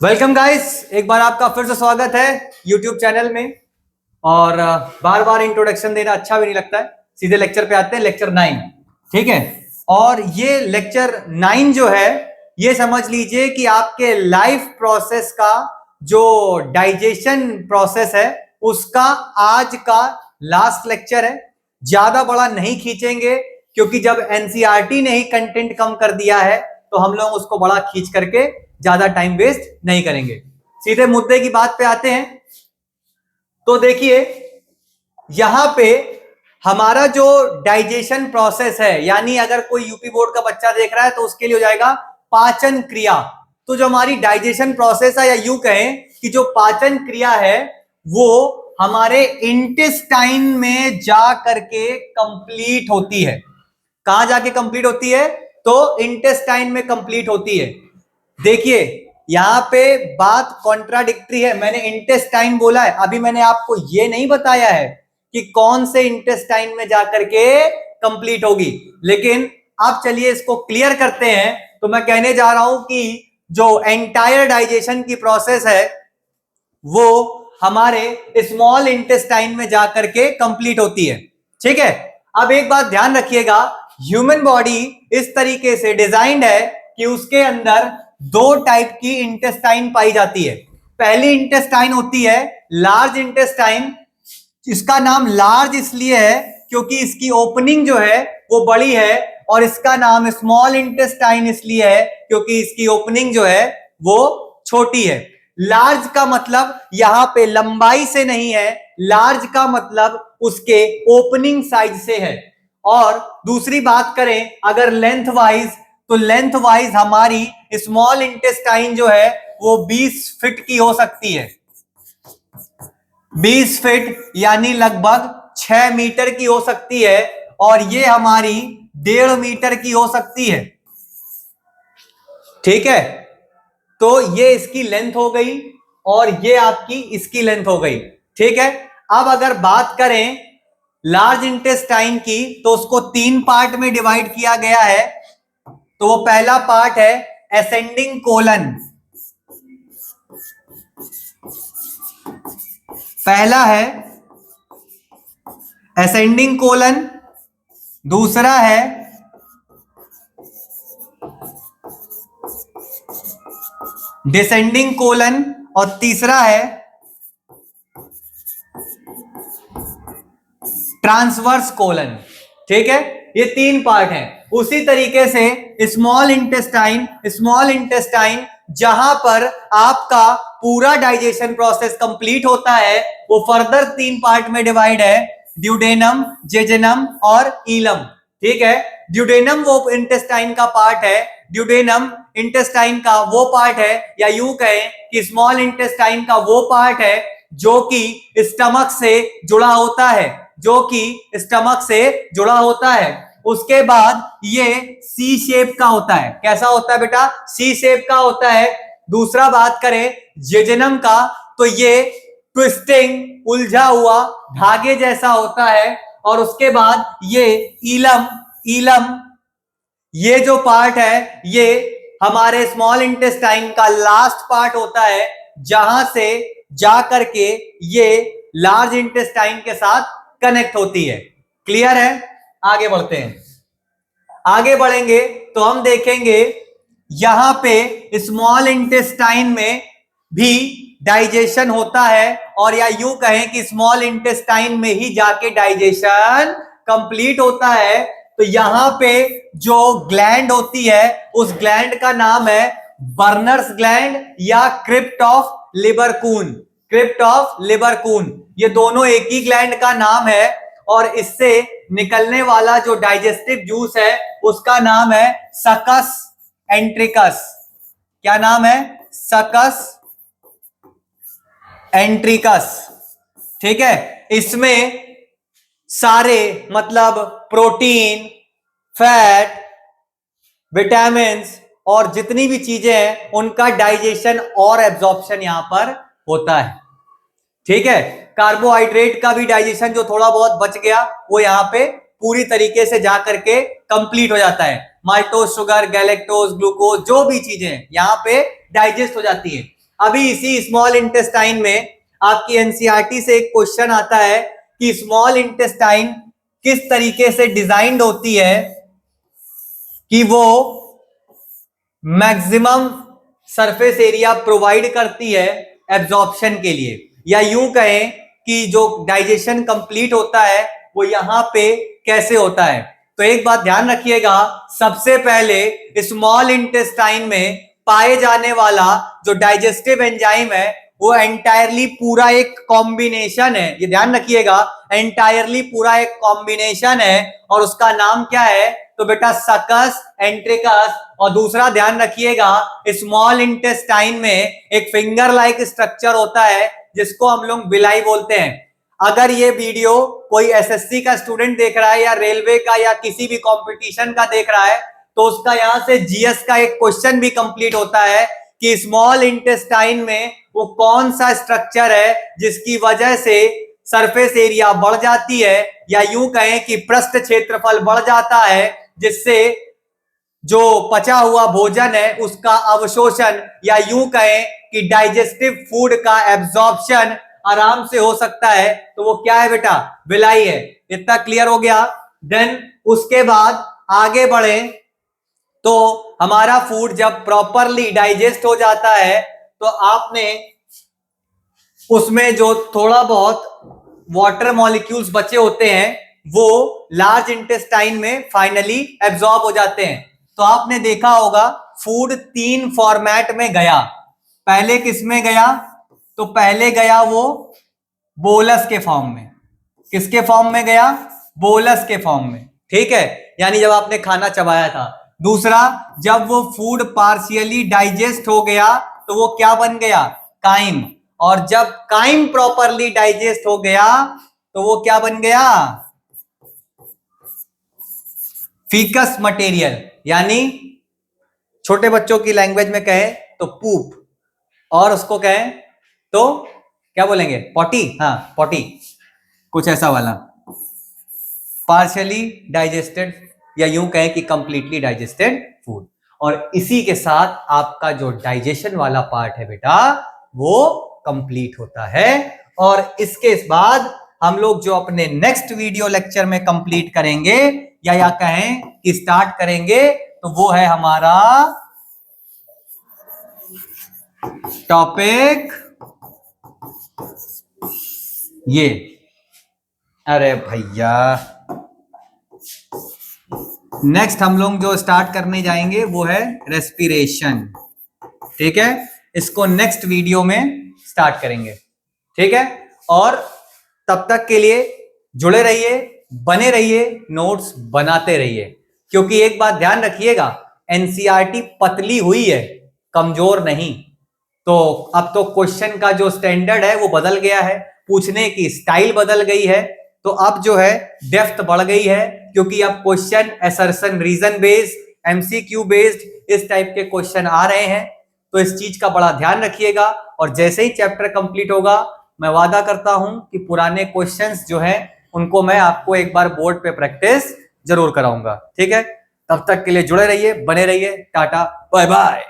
Welcome guys, एक बार आपका फिर से स्वागत है यूट्यूब चैनल में। और बार बार इंट्रोडक्शन देना अच्छा भी नहीं लगता है। सीधे लेक्चर पे आते हैं, लेक्चर 9। ठीक है, और ये लेक्चर 9 जो है, ये समझ लीजिए कि आपके लाइफ प्रोसेस का जो डाइजेशन प्रोसेस है उसका आज का लास्ट लेक्चर है। ज्यादा बड़ा नहीं खींचेंगे क्योंकि जब एनसीईआरटी ने ही कंटेंट कम कर दिया है तो हम लोग उसको बड़ा खींच करके ज्यादा टाइम वेस्ट नहीं करेंगे। सीधे मुद्दे की बात पे आते हैं। तो देखिए, यहां पे हमारा जो डाइजेशन प्रोसेस है, यानी अगर कोई यूपी बोर्ड का बच्चा देख रहा है तो उसके लिए हो जाएगा पाचन क्रिया। तो जो हमारी डाइजेशन प्रोसेस है, या यूं कहें कि जो पाचन क्रिया है, वो हमारे इंटेस्टाइन में जा करके कंप्लीट होती है। कहां जाके कंप्लीट होती है? तो इंटेस्टाइन में कंप्लीट होती है। देखिए, यहां पे बात कॉन्ट्राडिक्टरी है। मैंने इंटेस्टाइन बोला है, अभी मैंने आपको यह नहीं बताया है कि कौन से इंटेस्टाइन में जाकर के कंप्लीट होगी। लेकिन अब चलिए इसको क्लियर करते हैं। तो मैं कहने जा रहा हूं कि जो एंटायर डाइजेशन की प्रोसेस है वो हमारे स्मॉल इंटेस्टाइन में जाकर के कंप्लीट होती है। ठीक है, अब एक बात ध्यान रखिएगा, ह्यूमन बॉडी इस तरीके से डिजाइंड है कि उसके अंदर दो टाइप की इंटेस्टाइन पाई जाती है। पहली इंटेस्टाइन होती है लार्ज इंटेस्टाइन। इसका नाम लार्ज इसलिए है क्योंकि इसकी ओपनिंग जो है वो बड़ी है, और इसका नाम स्मॉल इंटेस्टाइन इसलिए है क्योंकि इसकी ओपनिंग जो है वो छोटी है। लार्ज का मतलब यहां पे लंबाई से नहीं है, लार्ज का मतलब उसके ओपनिंग साइज से है। और दूसरी बात करें अगर लेंथ वाइज, तो लेंथ वाइज हमारी स्मॉल इंटेस्टाइन जो है वो 20 फीट की हो सकती है। 20 फीट यानी लगभग 6 मीटर की हो सकती है, और ये हमारी 1.5 मीटर की हो सकती है। ठीक है, तो ये इसकी लेंथ हो गई और ये आपकी इसकी लेंथ हो गई। ठीक है, अब अगर बात करें लार्ज इंटेस्टाइन की, तो उसको 3 पार्ट में डिवाइड किया गया है। तो वो पहला पार्ट है असेंडिंग कोलन। पहला है असेंडिंग कोलन, दूसरा है डिसेंडिंग कोलन, और तीसरा है ट्रांसवर्स कोलन। ठीक है, ये 3 पार्ट हैं। उसी तरीके से स्मॉल इंटेस्टाइन जहां पर आपका पूरा डाइजेशन प्रोसेस कंप्लीट होता है, वो फर्दर 3 पार्ट में डिवाइड है, ड्यूडेनम, जेजेनम और ईलम। ठीक है, ड्यूडेनम वो इंटेस्टाइन का पार्ट है, ड्यूडेनम इंटेस्टाइन का वो पार्ट है, या यूं कहें कि स्मॉल इंटेस्टाइन का वो पार्ट है जो कि स्टमक से जुड़ा होता है, जो कि स्टमक से जुड़ा होता है। उसके बाद ये सी शेप का होता है। कैसा होता है बेटा? सी शेप का होता है। दूसरा बात करें जेजेनम का, तो ये ट्विस्टिंग, उलझा हुआ धागे जैसा होता है। और उसके बाद ये ईलम ये जो पार्ट है ये हमारे स्मॉल इंटेस्टाइन का लास्ट पार्ट होता है, जहां से जाकर के ये लार्ज इंटेस्टाइन के साथ कनेक्ट होती है। क्लियर है? आगे बढ़ते हैं। आगे बढ़ेंगे तो हम देखेंगे यहां पे स्मॉल इंटेस्टाइन में भी डाइजेशन होता है, और या यूं कहें कि स्मॉल इंटेस्टाइन में ही जाके डाइजेशन कंप्लीट होता है। तो यहां पे जो ग्लैंड होती है उस ग्लैंड का नाम है बर्नर्स ग्लैंड या क्रिप्ट ऑफ लिबरकून। क्रिप्ट ऑफ लिबरकून, ये दोनों एक ही ग्लैंड का नाम है, और इससे निकलने वाला जो डाइजेस्टिव जूस है उसका नाम है सकस एंट्रिकस। क्या नाम है? सकस एंट्रिकस। ठीक है, इसमें सारे मतलब प्रोटीन, फैट, विटामिन और जितनी भी चीजें हैं उनका डाइजेशन और एब्जॉर्प्शन यहां पर होता है। ठीक है, कार्बोहाइड्रेट का भी डाइजेशन जो थोड़ा बहुत बच गया वो यहां पे पूरी तरीके से जाकर के कंप्लीट हो जाता है। माल्टोज, शुगर, गैलेक्टोज, ग्लूकोज, जो भी चीजें यहां पे डाइजेस्ट हो जाती है। अभी इसी स्मॉल इंटेस्टाइन में आपकी एनसीईआरटी से एक क्वेश्चन आता है कि स्मॉल इंटेस्टाइन किस तरीके से डिजाइंड होती है कि वो मैक्सिमम सरफेस एरिया प्रोवाइड करती है एब्जॉर्प्शन के लिए, या यूं कहें कि जो डाइजेशन कंप्लीट होता है वो यहां पे कैसे होता है। तो एक बात ध्यान रखिएगा, सबसे पहले स्मॉल इंटेस्टाइन में पाए जाने वाला जो डाइजेस्टिव एंजाइम है वो एंटायरली पूरा एक कॉम्बिनेशन है, ये ध्यान रखिएगा, एंटायरली पूरा एक कॉम्बिनेशन है, और उसका नाम क्या है, तो बेटा सकस एंट्रिकस। और दूसरा ध्यान रखिएगा, स्मॉल इंटेस्टाइन में एक फिंगर लाइक स्ट्रक्चर होता है जिसको हम लोग विलाई बोलते हैं। अगर ये वीडियो कोई एसएससी का स्टूडेंट देख रहा है या रेलवे का या किसी भी कंपटीशन का देख रहा है तो उसका यहां से जीएस का एक क्वेश्चन भी कंप्लीट होता है कि स्मॉल इंटेस्टाइन में वो कौन सा स्ट्रक्चर है जिसकी वजह से सरफेस एरिया बढ़ जाती है, या यूं कहें कि पृष्ठ क्षेत्रफल बढ़ जाता है, जिससे जो पचा हुआ भोजन है उसका अवशोषण, या यूं कहें कि डाइजेस्टिव फूड का एब्जॉर्प्शन आराम से हो सकता है। तो वो क्या है बेटा, विलाई है। इतना क्लियर हो गया। देन उसके बाद आगे बढ़े तो हमारा फूड जब प्रॉपरली डाइजेस्ट हो जाता है तो आपने उसमें जो थोड़ा बहुत वाटर मॉलिक्यूल्स बचे होते हैं वो लार्ज इंटेस्टाइन में फाइनली एब्जॉर्ब हो जाते हैं। तो आपने देखा होगा फूड 3 फॉर्मेट में गया। पहले किस में गया, तो पहले गया वो बोलस के फॉर्म में। किसके फॉर्म में गया, बोलस के फॉर्म में, ठीक है, यानी जब आपने खाना चबाया था। दूसरा, जब वो फूड पार्शियली डाइजेस्ट हो गया तो वो क्या बन गया, काइम। और जब काइम प्रॉपरली डाइजेस्ट हो गया तो वो क्या बन गया, फीकस मटेरियल, यानी छोटे बच्चों की लैंग्वेज में कहें तो पूप, और उसको कहें तो क्या बोलेंगे, पॉटी। हाँ पॉटी, कुछ ऐसा वाला, पार्शियली डाइजेस्टेड या यूं कहें कि कंप्लीटली डाइजेस्टेड फूड। और इसी के साथ आपका जो डाइजेशन वाला पार्ट है बेटा वो कंप्लीट होता है। और इसके बाद हम लोग जो अपने नेक्स्ट वीडियो लेक्चर में कंप्लीट करेंगे या कहें कि स्टार्ट करेंगे तो वो है हमारा टॉपिक ये, अरे भैया नेक्स्ट हम लोग जो स्टार्ट करने जाएंगे वो है रेस्पिरेशन, ठीक है। इसको नेक्स्ट वीडियो में स्टार्ट करेंगे, ठीक है। और तब तक के लिए जुड़े रहिए, बने रहिए, नोट्स बनाते रहिए, क्योंकि एक बात ध्यान रखिएगा, एनसीईआरटी पतली हुई है, कमजोर नहीं। तो अब तो क्वेश्चन का जो स्टैंडर्ड है वो बदल गया है, पूछने की स्टाइल बदल गई है, तो अब जो है डेप्थ बढ़ गई है, क्योंकि अब question assertion reason based, MCQ based इस टाइप के क्वेश्चन आ रहे हैं। तो इस चीज का बड़ा ध्यान रखिएगा। और जैसे ही चैप्टर कंप्लीट होगा मैं वादा करता हूं कि पुराने क्वेश्चंस जो हैं उनको मैं आपको एक बार बोर्ड पे प्रैक्टिस जरूर कराऊंगा, ठीक है। तब तक के लिए जुड़े रहिए, बने रहिए, टाटा बाय बाय।